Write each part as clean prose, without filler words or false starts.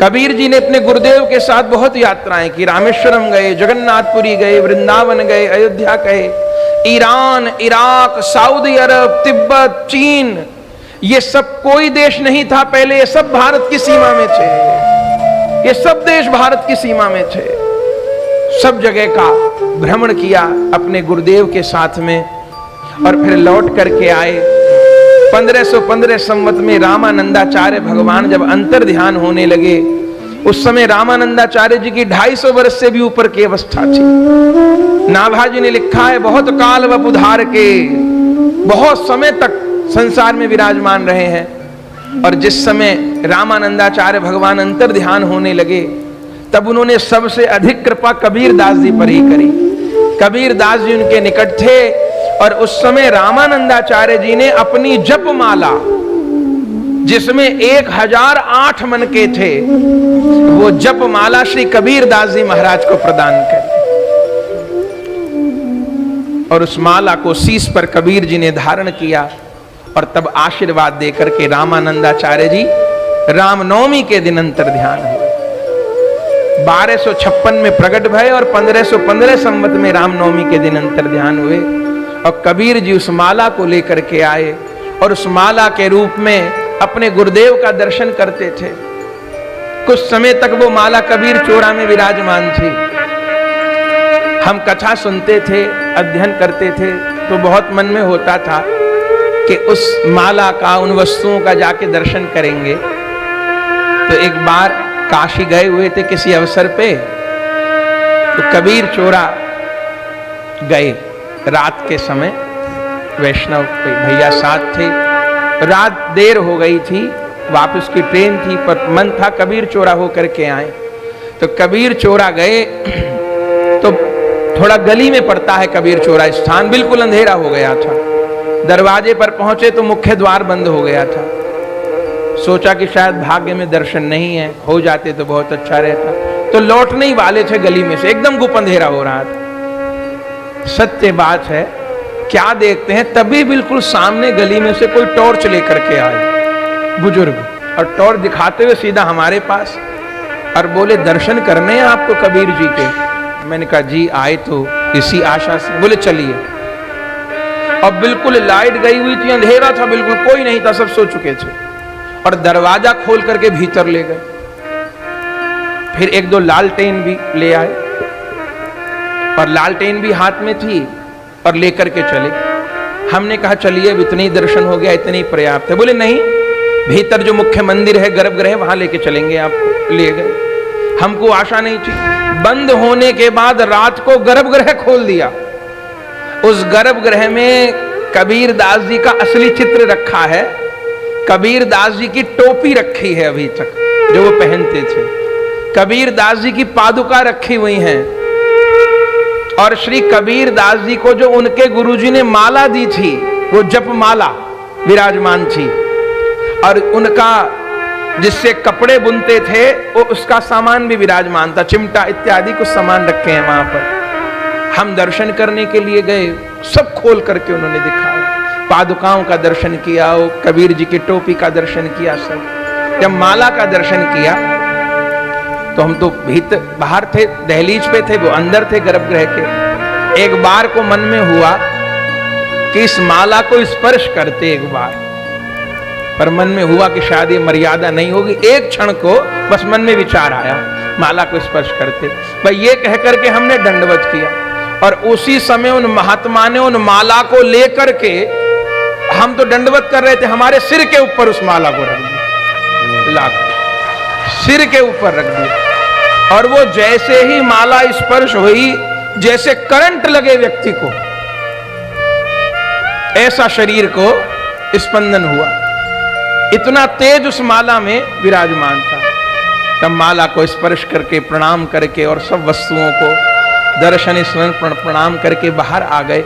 कबीर जी ने अपने गुरुदेव के साथ बहुत यात्राएं की, रामेश्वरम गए, जगन्नाथपुरी गए, वृंदावन गए, अयोध्या गए, ईरान, इराक, सऊदी अरब, तिब्बत, चीन, ये सब कोई देश नहीं था पहले, ये सब भारत की सीमा में थे, ये सब देश भारत की सीमा में थे। सब जगह का भ्रमण किया अपने गुरुदेव के साथ में और फिर लौट करके आए। 1515 संवत में रामानंदाचार्य भगवान जब अंतर ध्यान होने लगे, उस समय रामानंदाचार्य जी की 250 वर्ष से भी ऊपर की अवस्था थी। नाभाजी ने लिखा है, बहुत काल वपुधार के, बहुत समय तक संसार में विराजमान रहे हैं। और जिस समय रामानंदाचार्य भगवान अंतर ध्यान होने लगे, तब उन्होंने सबसे अधिक कृपा कबीर दास जी पर ही करी। कबीर दास जी उनके निकट थे और उस समय रामानंदाचार्य जी ने अपनी जपमाला, जिसमें 1008 मन के थे, वो जपमाला श्री कबीर दास जी महाराज को प्रदान करी। और उस माला को शीश पर कबीर जी ने धारण किया और तब आशीर्वाद देकर के रामानंदाचार्य जी रामनवमी के दिन अंतर ध्यान हुए। 1256 में प्रकट भय और 1515 संवत में रामनवमी के दिन अंतर ध्यान हुए। और कबीर जी उस माला को लेकर के आए और उस माला के रूप में अपने गुरुदेव का दर्शन करते थे। कुछ समय तक वो माला कबीर चोरा में विराजमान थी। हम कथा सुनते थे, अध्ययन करते थे, तो बहुत मन में होता था कि उस माला का, उन वस्तुओं का जाके दर्शन करेंगे। तो एक बार काशी गए हुए थे किसी अवसर पे, तो कबीर चोरा गए रात के समय, वैष्णव भैया साथ थे, रात देर हो गई थी, वापस की ट्रेन थी, पर मन था कबीर चोरा होकर के आए। तो कबीर चोरा गए तो थोड़ा गली में पड़ता है कबीर चोरा स्थान, बिल्कुल अंधेरा हो गया था। दरवाजे पर पहुंचे तो मुख्य द्वार बंद हो गया था। सोचा कि शायद भाग्य में दर्शन नहीं है, हो जाते तो बहुत अच्छा रहता। तो लौटने ही वाले थे गली में से, एकदम गुप अंधेरा हो रहा था। सत्य बात है, क्या देखते हैं, तभी बिल्कुल सामने गली में से कोई टॉर्च लेकर के आए बुजुर्ग, और टॉर्च दिखाते हुए सीधा हमारे पास और बोले, दर्शन करने हैं आपको कबीर जी के? मैंने कहा जी आए तो इसी आशा से। बोले चलिए। और बिल्कुल लाइट गई हुई थी, अंधेरा था, बिल्कुल कोई नहीं था, सब सो चुके थे। और दरवाजा खोल करके भीतर ले गए। फिर एक दो लालटेन भी ले आए और लालटेन भी हाथ में थी और लेकर के चले। हमने कहा चलिए अब इतनी दर्शन हो गया, इतनी पर्याप्त है। बोले नहीं, भीतर जो मुख्य मंदिर है, गर्भगृह, वहां लेके चलेंगे आपको। ले गए। हमको आशा नहीं थी। बंद होने के बाद रात को गर्भगृह खोल दिया। उस गर्भगृह में कबीर दास जी का असली चित्र रखा है। कबीर दास जी की टोपी रखी है अभी तक, जो वो पहनते थे। कबीर दास जी की पादुका रखी हुई हैं। और श्री कबीर दास जी को जो उनके गुरुजी ने माला दी थी, वो जप माला विराजमान थी। और उनका जिससे कपड़े बुनते थे, वो उसका सामान भी विराजमान था, चिमटा इत्यादि कुछ सामान रखे हैं वहां पर। हम दर्शन करने के लिए गए, सब खोल करके उन्होंने दिखाया। पादुकाओं का दर्शन किया, वो कबीर जी की टोपी का दर्शन किया। सब जब माला का दर्शन किया तो हम तो भीतर बाहर थे, दहलीज पे थे, वो अंदर थे गर्भगृह के। एक बार को मन में हुआ कि इस माला को स्पर्श करते एक बार, पर मन में हुआ कि शायद ये मर्यादा नहीं होगी। एक क्षण को बस मन में विचार आया, माला को स्पर्श करते। भाई ये कह करके हमने दंडवत किया और उसी समय उन महात्मा ने उन माला को लेकर के, हम तो दंडवत कर रहे थे, हमारे सिर के ऊपर उस माला को रख दिया, लाकर सिर के ऊपर रख दिया। और वो जैसे ही माला स्पर्श हुई, जैसे करंट लगे व्यक्ति को, ऐसा शरीर को स्पंदन हुआ। इतना तेज उस माला में विराजमान था। तब माला को स्पर्श करके, प्रणाम करके और सब वस्तुओं को दर्शन स्मरण प्रणाम करके बाहर आ गए।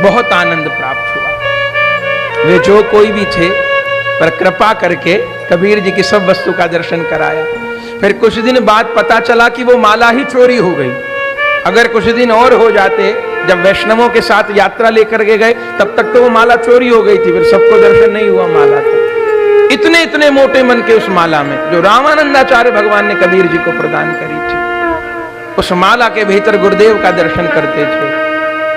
बहुत आनंद प्राप्त हुआ। वे जो कोई भी थे, पर कृपा करके कबीर जी की सब वस्तु का दर्शन कराया। फिर कुछ दिन बाद पता चला कि वो माला ही चोरी हो गई। अगर कुछ दिन और हो जाते, जब वैष्णवों के साथ यात्रा लेकर के गए, तब तक तो वो माला चोरी हो गई थी, फिर सबको दर्शन नहीं हुआ माला का। इतने इतने मोटे मन के उस माला में, जो रामानंदाचार्य भगवान ने कबीर जी को प्रदान करी थी, उस माला के भीतर गुरुदेव का दर्शन करते थे।